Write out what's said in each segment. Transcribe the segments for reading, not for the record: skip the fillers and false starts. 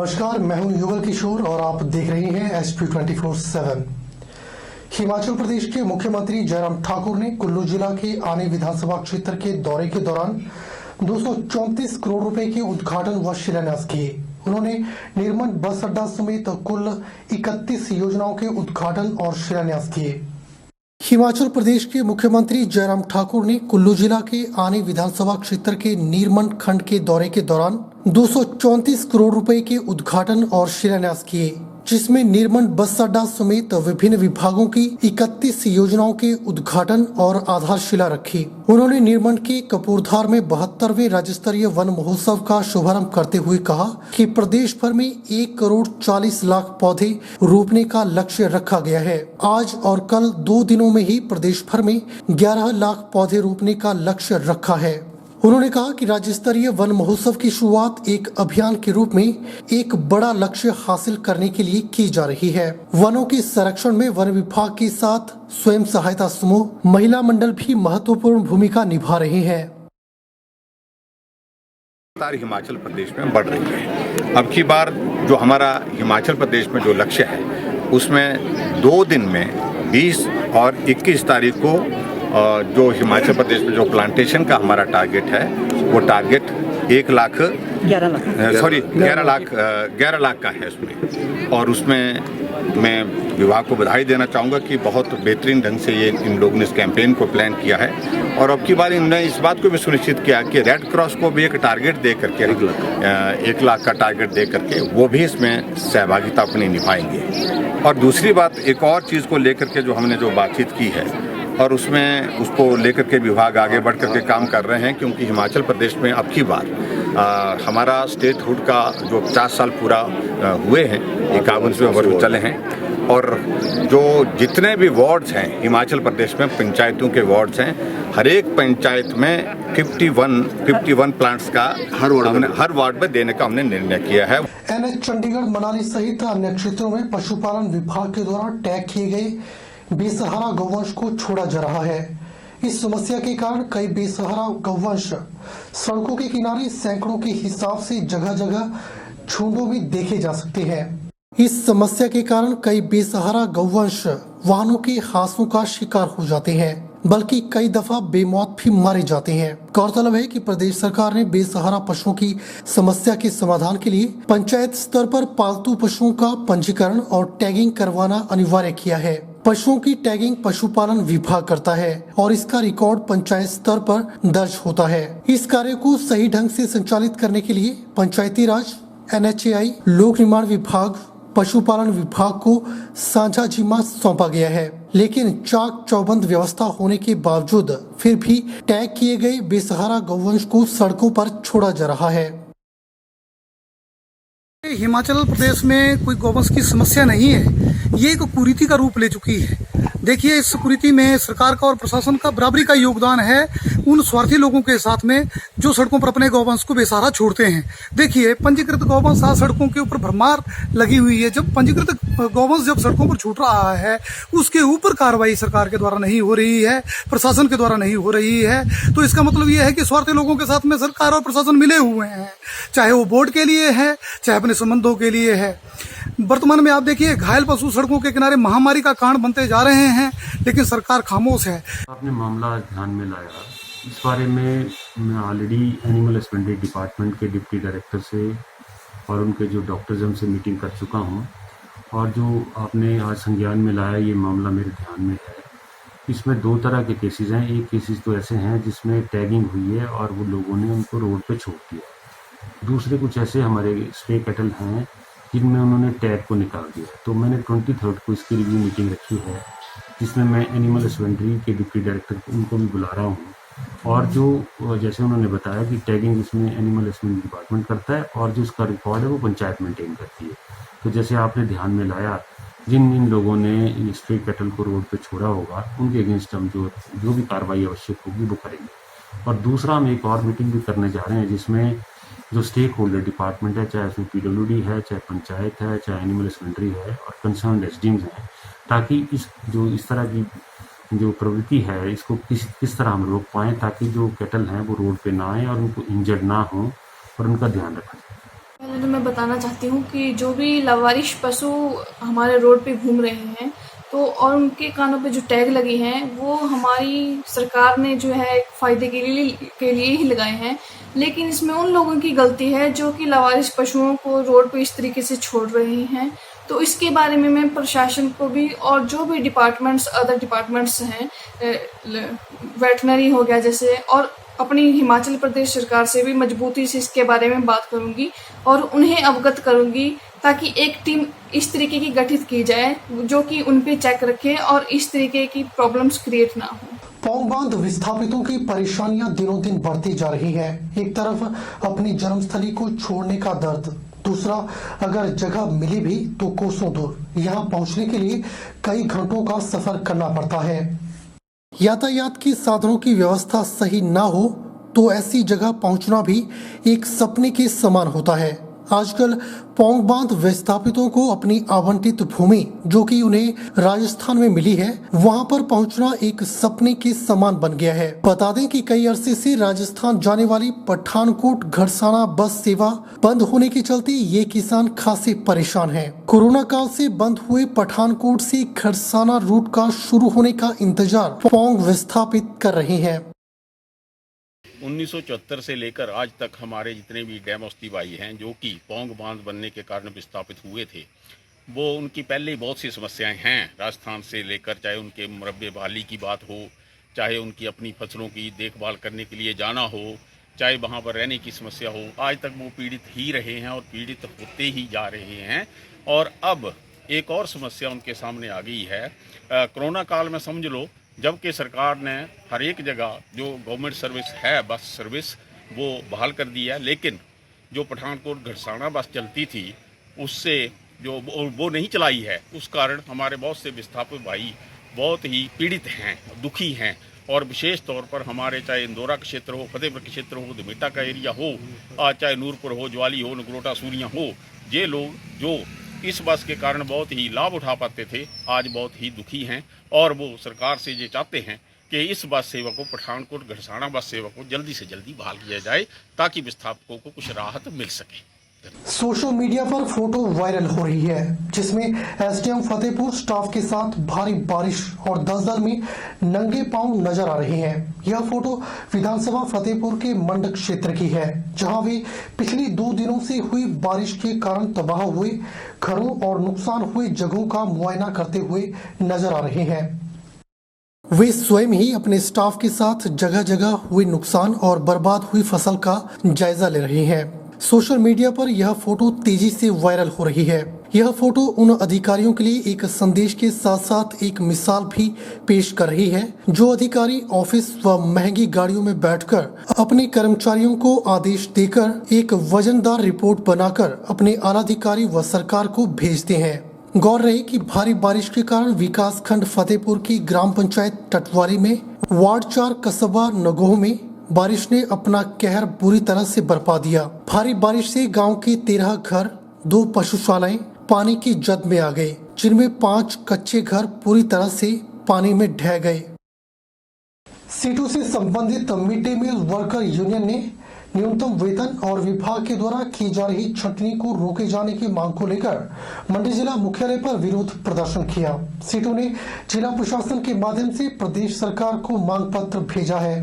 नमस्कार, मैं हूं युगल किशोर और आप देख रहे हैं SP24/7। हिमाचल प्रदेश के मुख्यमंत्री जयराम ठाकुर ने कुल्लू जिला के आनी विधानसभा क्षेत्र के दौरे के दौरान 234 करोड़ रुपए के उद्घाटन व शिलान्यास किए। उन्होंने निर्मल बस अड्डा समेत कुल 31 योजनाओं के उद्घाटन और शिलान्यास किए। हिमाचल प्रदेश के मुख्यमंत्री जयराम ठाकुर ने कुल्लू जिला के आनी विधानसभा क्षेत्र के नीरमन खंड के दौरे के दौरान 234 करोड़ रुपए के उद्घाटन और शिलान्यास किए, जिसमें नीरमन बस अड्डा समेत विभिन्न विभागों की 31 योजनाओं के उद्घाटन और आधारशिला रखी। उन्होंने नीरमन के कपूरधार में 72वें राज्य स्तरीय वन महोत्सव का शुभारंभ करते हुए कहा कि प्रदेश भर में 1 करोड़ 40 लाख पौधे रोपने का लक्ष्य रखा गया है। आज और कल 2 दिनों में ही प्रदेश भर में 11 लाख पौधे रोपने का लक्ष्य रखा है। उन्होंने कहा कि राज्य स्तरीय वन महोत्सव की शुरुआत एक अभियान के रूप में एक बड़ा लक्ष्य हासिल करने के लिए की जा रही है। वनों के संरक्षण में वन विभाग के साथ स्वयं सहायता समूह, महिला मंडल भी महत्वपूर्ण भूमिका निभा रहे हैं। हिमाचल प्रदेश में बढ़ रही है। अब की बार जो हमारा हिमाचल प्रदेश में जो लक्ष्य है उसमें 2 दिन में 20 और 21 तारीख को जो हिमाचल प्रदेश में जो प्लांटेशन का हमारा टारगेट है वो टारगेट 11 लाख का है उसमें। और उसमें मैं विभाग को बधाई देना चाहूँगा कि बहुत बेहतरीन ढंग से ये इन लोगों ने इस कैंपेन को प्लान किया है। और अब की बार इन्होंने इस बात को भी सुनिश्चित किया कि रेड क्रॉस को भी एक टारगेट दे करके 1 लाख का टारगेट दे करके वो भी इसमें सहभागिता अपनी निभाएंगे। और दूसरी बात, एक और चीज़ को लेकर के जो हमने जो बातचीत की है और उसमें उसको लेकर के विभाग आगे बढ़ करके काम कर रहे हैं, क्योंकि हिमाचल प्रदेश में अब की बार हमारा स्टेटहुड का जो 50 साल पूरा हुए हैं, 51वें वर्ष चले हैं। और जो जितने भी वार्ड्स हैं हिमाचल प्रदेश में, पंचायतों के वार्ड्स हैं, हर एक पंचायत में 51 प्लांट्स का हर वार्ड में देने का हमने निर्णय किया है। NH चंडीगढ़, मनाली सहित अन्य क्षेत्रों में पशुपालन विभाग के द्वारा टैग किए गए बेसहारा गौवंश को छोड़ा जा रहा है। इस समस्या के कारण कई बेसहारा गौवंश सड़कों के किनारे सैकड़ों के हिसाब से जगह जगह झुंडों में देखे जा सकते हैं। इस समस्या के कारण कई बेसहारा गौवंश वाहनों के हादसों का शिकार हो जाते हैं, बल्कि कई दफा बेमौत भी मारे जाते हैं। गौरतलब है कि प्रदेश सरकार ने बेसहारा पशुओं की समस्या के समाधान के लिए पंचायत स्तर पर पालतू पशुओं का पंजीकरण और टैगिंग करवाना अनिवार्य किया है। पशुओं की टैगिंग पशुपालन विभाग करता है और इसका रिकॉर्ड पंचायत स्तर पर दर्ज होता है। इस कार्य को सही ढंग से संचालित करने के लिए पंचायती राज, NHAI, लोक निर्माण विभाग, पशुपालन विभाग को साझा जिम्मा सौंपा गया है। लेकिन चाक चौबंद व्यवस्था होने के बावजूद फिर भी टैग किए गए बेसहारा गौवंश को सड़कों पर छोड़ा जा रहा है। हिमाचल प्रदेश में कोई गौवंश की समस्या नहीं है, ये एक कुरीति का रूप ले चुकी है। देखिए, इस कुरीति में सरकार का और प्रशासन का बराबरी का योगदान है उन स्वार्थी लोगों के साथ में जो सड़कों पर अपने गौवंश को बेसहारा छोड़ते हैं। देखिए, पंजीकृत गौवंश आज सड़कों के ऊपर भरमार लगी हुई है। जब पंजीकृत गौवंश जब सड़कों पर छूट रहा है, उसके ऊपर कार्रवाई सरकार के द्वारा नहीं हो रही है, प्रशासन के द्वारा नहीं हो रही है, तो इसका मतलब ये है कि स्वार्थी लोगों के साथ में सरकार और प्रशासन मिले हुए हैं, चाहे वो वोट के लिए है, चाहे अपने संबंधों के लिए है। वर्तमान में आप देखिए, घायल पशु सड़कों के किनारे महामारी का कारण बनते जा रहे हैं, लेकिन सरकार खामोश है। आपने मामला ध्यान में लाया, इस बारे में मैं ऑलरेडी एनिमल हस्बेंड्री डिपार्टमेंट के डिप्टी डायरेक्टर से और उनके जो डॉक्टर्स हमसे मीटिंग कर चुका हूं। और जो आपने आज संज्ञान में लाया, ये मामला मेरे ध्यान में है। इसमें 2 तरह के केसेस हैं। एक केसेस तो ऐसे हैं जिसमें टैगिंग हुई है और वो लोगों ने उनको रोड पे छोड़ दिया। दूसरे कुछ ऐसे हमारे स्टे कैटल हैं जिनमें उन्होंने टैग को निकाल दिया। तो मैंने 23 को इसकी रिव्यू मीटिंग रखी है, जिसमें मैं एनिमल हस्बेंड्री के डिप्टी डायरेक्टर उनको भी बुला रहा हूँ। और जो जैसे उन्होंने बताया कि टैगिंग इसमें एनिमल हस्बेंड्री डिपार्टमेंट करता है और जो उसका रिकॉर्ड है वो पंचायत मेंटेन करती है। तो जैसे आपने ध्यान में लाया, जिन लोगों ने ये स्ट्रे कैटल को रोड पे छोड़ा होगा उनके अगेंस्ट हम जो भी कार्रवाई आवश्यक होगी वो करेंगे। और दूसरा, हम एक और मीटिंग भी करने जा रहे हैं जिसमें जो स्टेक होल्डर डिपार्टमेंट है, चाहे उसमें PWD है, चाहे पंचायत है, चाहे एनिमल हस्बेंड्री है और कंसर्न SDMs हैं, ताकि इस तरह की जो प्रवृत्ति है इसको किस तरह हम रोक पाएँ, ताकि जो कैटल हैं वो रोड पे ना आए और उनको इंजर्ड ना हो और उनका ध्यान रखा जाए। पहले तो मैं बताना चाहती हूँ कि जो भी लावारिश पशु हमारे रोड पे घूम रहे हैं तो और उनके कानों पे जो टैग लगे हैं वो हमारी सरकार ने जो है एक फ़ायदे के लिए ही लगाए हैं, लेकिन इसमें उन लोगों की गलती है जो कि लावारिश पशुओं को रोड पे इस तरीके से छोड़ रहे हैं। तो इसके बारे में मैं प्रशासन को भी और जो भी अदर डिपार्टमेंट्स हैं, वेटनरी हो गया जैसे, और अपनी हिमाचल प्रदेश सरकार से भी मजबूती से इसके बारे में बात करूंगी और उन्हें अवगत करूंगी ताकि एक टीम इस तरीके की गठित की जाए जो कि उन पे चेक रखे और इस तरीके की प्रॉब्लम्स क्रिएट ना हो। पौंग बांध विस्थापितों की परेशानियां दिनों दिन बढ़ती जा रही है। एक तरफ अपनी जन्मस्थली को छोड़ने का दर्द, दूसरा अगर जगह मिली भी तो कोसों दूर यहाँ पहुँचने के लिए कई घंटों का सफर करना पड़ता है। यातायात की साधनों की व्यवस्था सही ना हो तो ऐसी जगह पहुंचना भी एक सपने के समान होता है। आजकल पौंग बांध विस्थापितों को अपनी आवंटित भूमि जो कि उन्हें राजस्थान में मिली है वहां पर पहुंचना एक सपने के समान बन गया है। बता दें कि कई अरसे से राजस्थान जाने वाली पठानकोट घड़साना बस सेवा बंद होने के चलते ये किसान खासे परेशान हैं। कोरोना काल से बंद हुए पठानकोट से घड़साना रूट का शुरू होने का इंतजार पौंग विस्थापित कर रहे हैं। 1974 से लेकर आज तक हमारे जितने भी डैमोस्ती भाई हैं जो कि पौंग बांध बनने के कारण विस्थापित हुए थे, वो उनकी पहले ही बहुत सी समस्याएं हैं राजस्थान से लेकर, चाहे उनके मुरब्बे बहाली की बात हो, चाहे उनकी अपनी फसलों की देखभाल करने के लिए जाना हो, चाहे वहाँ पर रहने की समस्या हो। आज तक वो पीड़ित ही रहे हैं और पीड़ित होते ही जा रहे हैं। और अब एक और समस्या उनके सामने आ गई है। कोरोना काल में समझ लो, जबकि सरकार ने हर एक जगह जो गवर्नमेंट सर्विस है, बस सर्विस, वो बहाल कर दी है, लेकिन जो पठानकोट घड़साना बस चलती थी उससे जो वो नहीं चलाई है, उस कारण हमारे बहुत से विस्थापित भाई बहुत ही पीड़ित हैं, दुखी हैं। और विशेष तौर पर हमारे चाहे इंदौरा का क्षेत्र हो, फतेहपुर के क्षेत्र हो, दमेटा का एरिया हो, चाहे नूरपुर हो, ज्वाली हो, नगरोटा, सूरियाँ हो, ये लोग जो इस बस के कारण बहुत ही लाभ उठा पाते थे आज बहुत ही दुखी हैं। और वो सरकार से ये चाहते हैं कि इस बस सेवा को, पठानकोट घड़साना बस सेवा को जल्दी से जल्दी बहाल किया जाए ताकि विस्थापकों को कुछ राहत मिल सके। सोशल मीडिया पर फोटो वायरल हो रही है जिसमें एसडीएम फतेहपुर स्टाफ के साथ भारी बारिश और दलदल में नंगे पांव नजर आ रहे हैं। यह फोटो विधानसभा फतेहपुर के मंडक क्षेत्र की है जहां वे पिछले 2 दिनों से हुई बारिश के कारण तबाह हुए घरों और नुकसान हुए जगहों का मुआयना करते हुए नजर आ रहे हैं। वे स्वयं ही अपने स्टाफ के साथ जगह जगह हुए नुकसान और बर्बाद हुई फसल का जायजा ले रहे हैं। सोशल मीडिया पर यह फोटो तेजी से वायरल हो रही है। यह फोटो उन अधिकारियों के लिए एक संदेश के साथ साथ एक मिसाल भी पेश कर रही है जो अधिकारी ऑफिस व महंगी गाड़ियों में बैठकर अपने कर्मचारियों को आदेश देकर एक वजनदार रिपोर्ट बनाकर अपने आलाधिकारी व सरकार को भेजते हैं। गौर रहे कि भारी बारिश के कारण विकास खंड फतेहपुर की ग्राम पंचायत टटवारी में वार्ड 4 कस्बा नगोह में बारिश ने अपना कहर बुरी तरह से बरपा दिया। भारी बारिश से गांव के 13 घर, 2 पशुशालाएं पानी की जद में आ गए, जिनमें 5 कच्चे घर पूरी तरह से पानी में ढह गए। सीटों से संबंधित mid day meal worker union ने न्यूनतम वेतन और विभाग के द्वारा की जा रही छंटनी को रोके जाने की मांग को लेकर मंडी जिला मुख्यालय पर विरोध प्रदर्शन किया। सीटों ने जिला प्रशासन के माध्यम से प्रदेश सरकार को मांग पत्र भेजा है।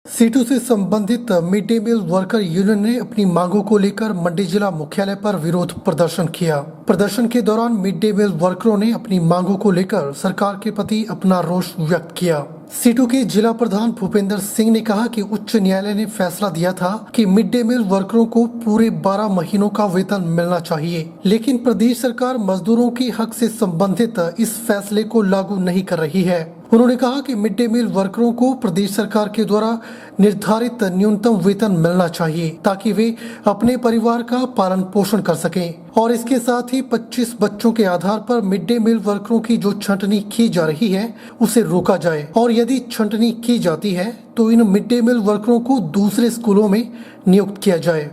सीटों से संबंधित mid day meal worker union ने अपनी मांगों को लेकर मंडी जिला मुख्यालय पर विरोध प्रदर्शन किया। प्रदर्शन के दौरान मिड डे मील वर्करों ने अपनी मांगों को लेकर सरकार के प्रति अपना रोष व्यक्त किया। सीटू के जिला प्रधान भूपेंद्र सिंह ने कहा कि उच्च न्यायालय ने फैसला दिया था कि मिड डे मील वर्करों को पूरे 12 महीनों का वेतन मिलना चाहिए, लेकिन प्रदेश सरकार मजदूरों के हक से संबंधित इस फैसले को लागू नहीं कर रही है। उन्होंने कहा कि मिड डे मील वर्करों को प्रदेश सरकार के द्वारा निर्धारित न्यूनतम वेतन मिलना चाहिए ताकि वे अपने परिवार का पालन पोषण कर सकें और इसके साथ ही 25 बच्चों के आधार पर मिड डे मील वर्करों की जो छंटनी की जा रही है उसे रोका जाए और यदि छंटनी की जाती है तो इन मिड डे मील वर्करों को दूसरे स्कूलों में नियुक्त किया जाए।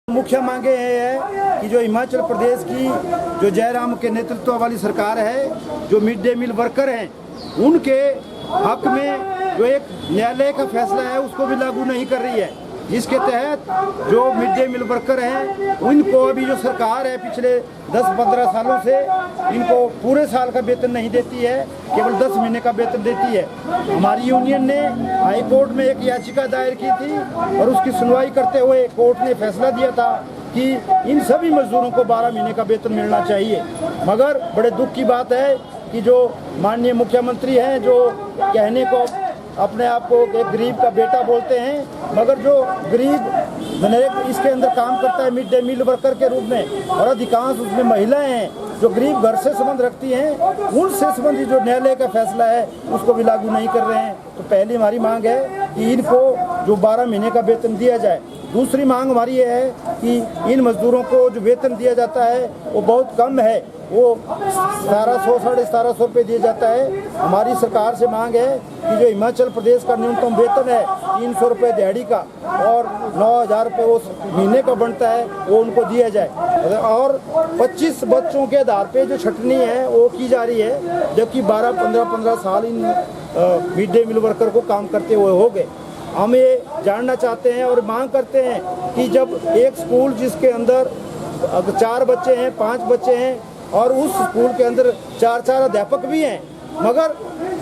मुख्य मांगे है कि जो हिमाचल प्रदेश की जो जयराम के नेतृत्व वाली सरकार है, जो मिड डे मील वर्कर हैं उनके हक में जो एक न्यायालय का फैसला है उसको भी लागू नहीं कर रही है, इसके तहत जो मिड डे मील वर्कर हैं उनको अभी जो सरकार है पिछले 10-15 सालों से इनको पूरे साल का वेतन नहीं देती है, केवल 10 महीने का वेतन देती है। हमारी यूनियन ने हाई कोर्ट में एक याचिका दायर की थी और उसकी सुनवाई करते हुए कोर्ट ने फैसला दिया था कि इन सभी मजदूरों को 12 महीने का वेतन मिलना चाहिए। मगर बड़े दुख की बात है कि जो माननीय मुख्यमंत्री हैं, जो कहने को अपने आप को एक गरीब का बेटा बोलते हैं, मगर जो गरीब इसके अंदर काम करता है मिड डे मील वर्कर के रूप में, और अधिकांश उसमें महिलाएं हैं जो गरीब घर से संबंध रखती हैं, उनसे संबंधित जो न्यायालय का फैसला है उसको भी लागू नहीं कर रहे हैं। तो पहली हमारी मांग है कि इनको जो 12 महीने का वेतन दिया जाए। दूसरी मांग हमारी ये है कि इन मजदूरों को जो वेतन दिया जाता है वो बहुत कम है, वो 1700-1750 रुपये दिया जाता है। हमारी सरकार से मांग है कि जो हिमाचल प्रदेश का न्यूनतम वेतन है 300 रुपये दिहाड़ी का और 9000 रुपये वो महीने का बनता है, वो उनको दिया जाए। और 25 बच्चों के आधार पे जो छटनी है वो की जा रही है, जबकि 12-15 साल इन मिड डे मील वर्कर को काम करते हुए हो गए। हम ये जानना चाहते हैं और मांग करते हैं कि जब एक स्कूल जिसके अंदर 4 बच्चे हैं, 5 बच्चे हैं और उस स्कूल के अंदर 4 अध्यापक भी हैं, मगर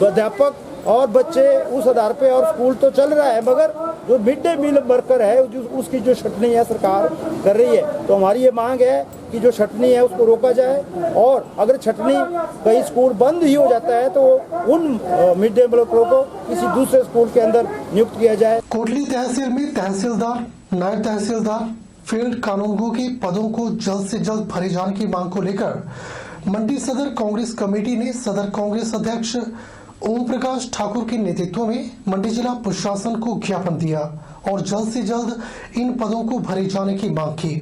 अध्यापक और बच्चे उस आधार पे और स्कूल तो चल रहा है, मगर जो मिड डे मील वर्कर है उसकी जो छटनी है सरकार कर रही है। तो हमारी ये मांग है कि जो छटनी है उसको रोका जाए, और अगर छटनी कहीं स्कूल बंद ही हो जाता है तो उन मिड डे मील वर्करों को किसी दूसरे स्कूल के अंदर नियुक्त किया जाए। कोटली तहसील में तहसीलदार, नायब तहसीलदार, फील्ड कानूनगो के पदों को जल्द से जल्द भरे जाने की मांग को लेकर मंडी सदर कांग्रेस कमेटी ने सदर कांग्रेस अध्यक्ष ओम प्रकाश ठाकुर के नेतृत्व में मंडी जिला प्रशासन को ज्ञापन दिया और जल्द से जल्द इन पदों को भरे जाने की मांग की।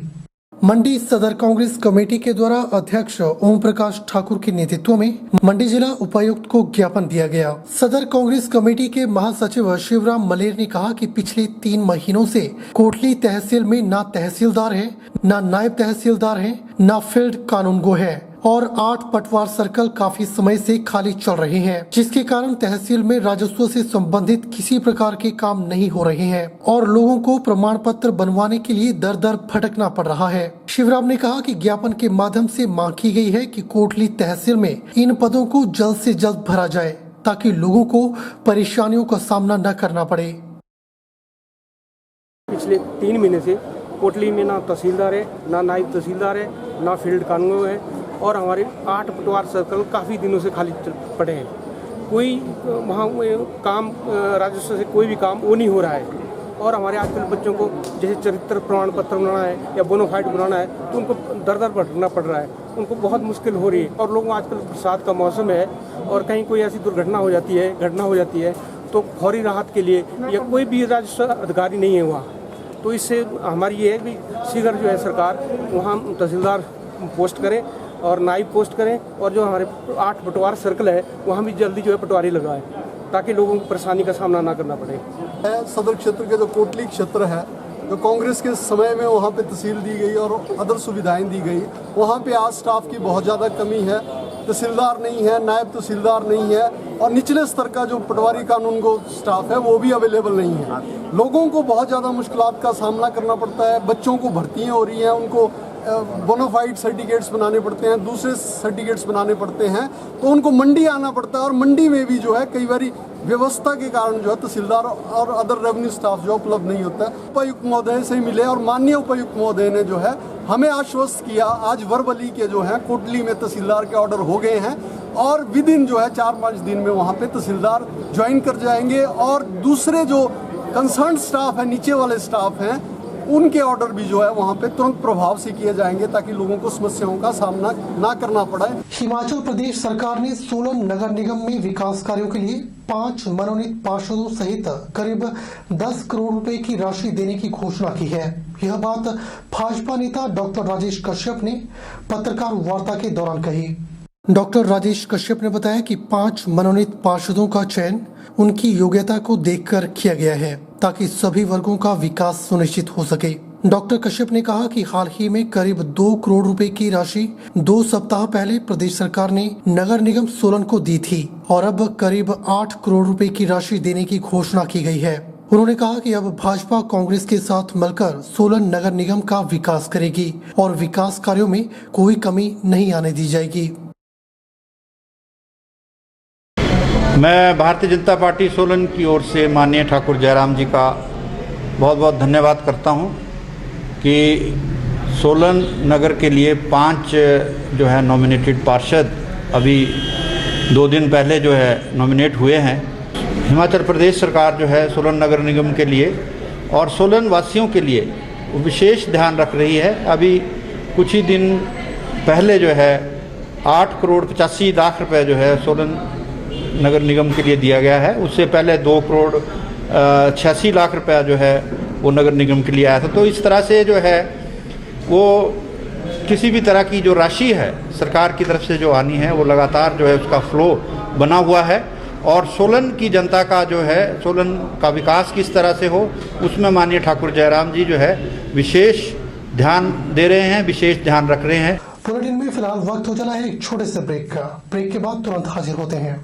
मंडी सदर कांग्रेस कमेटी के द्वारा अध्यक्ष ओम प्रकाश ठाकुर के नेतृत्व में मंडी जिला उपायुक्त को ज्ञापन दिया गया। सदर कांग्रेस कमेटी के महासचिव शिवराम मलेर ने कहा कि पिछले 3 महीनों से कोटली तहसील में ना तहसीलदार है, ना नायब तहसीलदार है, ना फील्ड कानूनगो है और 8 पटवार सर्कल काफी समय से खाली चल रहे हैं, जिसके कारण तहसील में राजस्व से संबंधित किसी प्रकार के काम नहीं हो रहे हैं और लोगों को प्रमाण पत्र बनवाने के लिए दर दर भटकना पड़ रहा है। शिवराम ने कहा कि ज्ञापन के माध्यम से मांग की गई है कि कोटली तहसील में इन पदों को जल्द से जल्द भरा जाए ताकि लोगों को परेशानियों का सामना न करना पड़े। पिछले 3 महीने से कोटली में ना तहसीलदार है, ना नायब तहसीलदार है, ना फील्ड कानून है और हमारे 8 पटवार सर्कल काफ़ी दिनों से खाली पड़े हैं। कोई वहाँ काम राजस्व से कोई भी काम वो नहीं हो रहा है। और हमारे आजकल बच्चों को जैसे चरित्र प्रमाण पत्र बनाना है या बोनाफाइड बनाना है तो उनको दर दर भटकना पड़ रहा है, उनको बहुत मुश्किल हो रही है। और लोगों आजकल बरसात का मौसम है और कहीं कोई ऐसी दुर्घटना हो जाती है तो फौरी राहत के लिए या कोई भी राजस्व अधिकारी नहीं है वहाँ, तो इससे हमारी ये है कि शीघ्र जो है सरकार वहाँ तहसीलदार पोस्ट करे और नायब पोस्ट करें और जो हमारे 8 पटवार सर्कल है वहाँ भी जल्दी जो है पटवारी लगाए ताकि लोगों को परेशानी का सामना ना करना पड़े। सदर क्षेत्र के जो कोटली क्षेत्र है, जो कांग्रेस के समय में वहाँ पे तहसील दी गई और अदर सुविधाएं दी गई, वहाँ पे आज स्टाफ की बहुत ज़्यादा कमी है। तहसीलदार नहीं है, नायब तहसीलदार नहीं है और निचले स्तर का जो पटवारी कानून को स्टाफ है वो भी अवेलेबल नहीं है। लोगों को बहुत ज़्यादा मुश्किलात का सामना करना पड़ता है। बच्चों को भर्तियाँ हो रही हैं, उनको बोनाफाइड सर्टिफिकेट्स बनाने पड़ते हैं, दूसरे सर्टिफिकेट्स बनाने पड़ते हैं, तो उनको मंडी आना पड़ता है और मंडी में भी जो है कई बारी व्यवस्था के कारण जो है तहसीलदार और अदर रेवेन्यू स्टाफ जो उपलब्ध नहीं होता है। उपायुक्त महोदय से मिले और माननीय उपायुक्त महोदय ने जो है हमें आश्वस्त किया, आज वर्बली के जो है कोटली में तहसीलदार के ऑर्डर हो गए हैं और विद इन जो है 4-5 दिन में वहाँ पे तहसीलदार ज्वाइन कर जाएंगे और दूसरे जो कंसर्न स्टाफ है, नीचे वाले स्टाफ हैं, उनके ऑर्डर भी जो है वहाँ पे तुरंत प्रभाव से किए जाएंगे ताकि लोगों को समस्याओं का सामना ना करना पड़े। हिमाचल प्रदेश सरकार ने सोलन नगर निगम में विकास कार्यों के लिए 5 मनोनीत पार्षदों सहित करीब 10 करोड़ रुपए की राशि देने की घोषणा की है। यह बात भाजपा नेता डॉक्टर राजेश कश्यप ने पत्रकार वार्ता के दौरान कही। डॉक्टर राजेश कश्यप ने बताया कि 5 मनोनीत पार्षदों का चयन उनकी योग्यता को देखकर किया गया है ताकि सभी वर्गों का विकास सुनिश्चित हो सके। डॉक्टर कश्यप ने कहा कि हाल ही में करीब 2 करोड़ रुपए की राशि 2 सप्ताह पहले प्रदेश सरकार ने नगर निगम सोलन को दी थी और अब करीब 8 करोड़ रुपए की राशि देने की घोषणा की गई है। उन्होंने कहा कि अब भाजपा कांग्रेस के साथ मिलकर सोलन नगर निगम का विकास करेगी और विकास कार्यों में कोई कमी नहीं आने दी जाएगी। मैं भारतीय जनता पार्टी सोलन की ओर से माननीय ठाकुर जयराम जी का बहुत बहुत धन्यवाद करता हूं कि सोलन नगर के लिए 5 जो है नॉमिनेटेड पार्षद अभी 2 दिन पहले जो है नॉमिनेट हुए हैं। हिमाचल प्रदेश सरकार जो है सोलन नगर निगम के लिए और सोलन वासियों के लिए विशेष ध्यान रख रही है। अभी कुछ ही दिन पहले जो है 8 करोड़ 85 लाख रुपए जो है सोलन नगर निगम के लिए दिया गया है। उससे पहले 2 करोड़ 86 लाख रुपया जो है वो नगर निगम के लिए आया था। तो इस तरह से जो है वो किसी भी तरह की जो राशि है सरकार की तरफ से जो आनी है वो लगातार जो है उसका फ्लो बना हुआ है और सोलन की जनता का जो है सोलन का विकास किस तरह से हो उसमें माननीय ठाकुर जयराम जी जो है विशेष ध्यान दे रहे हैं, विशेष ध्यान रख रहे हैं। बुलेटिन में फिलहाल वक्त हो चला है एक छोटे से ब्रेक का। ब्रेक के बाद तुरंत हाजिर होते हैं।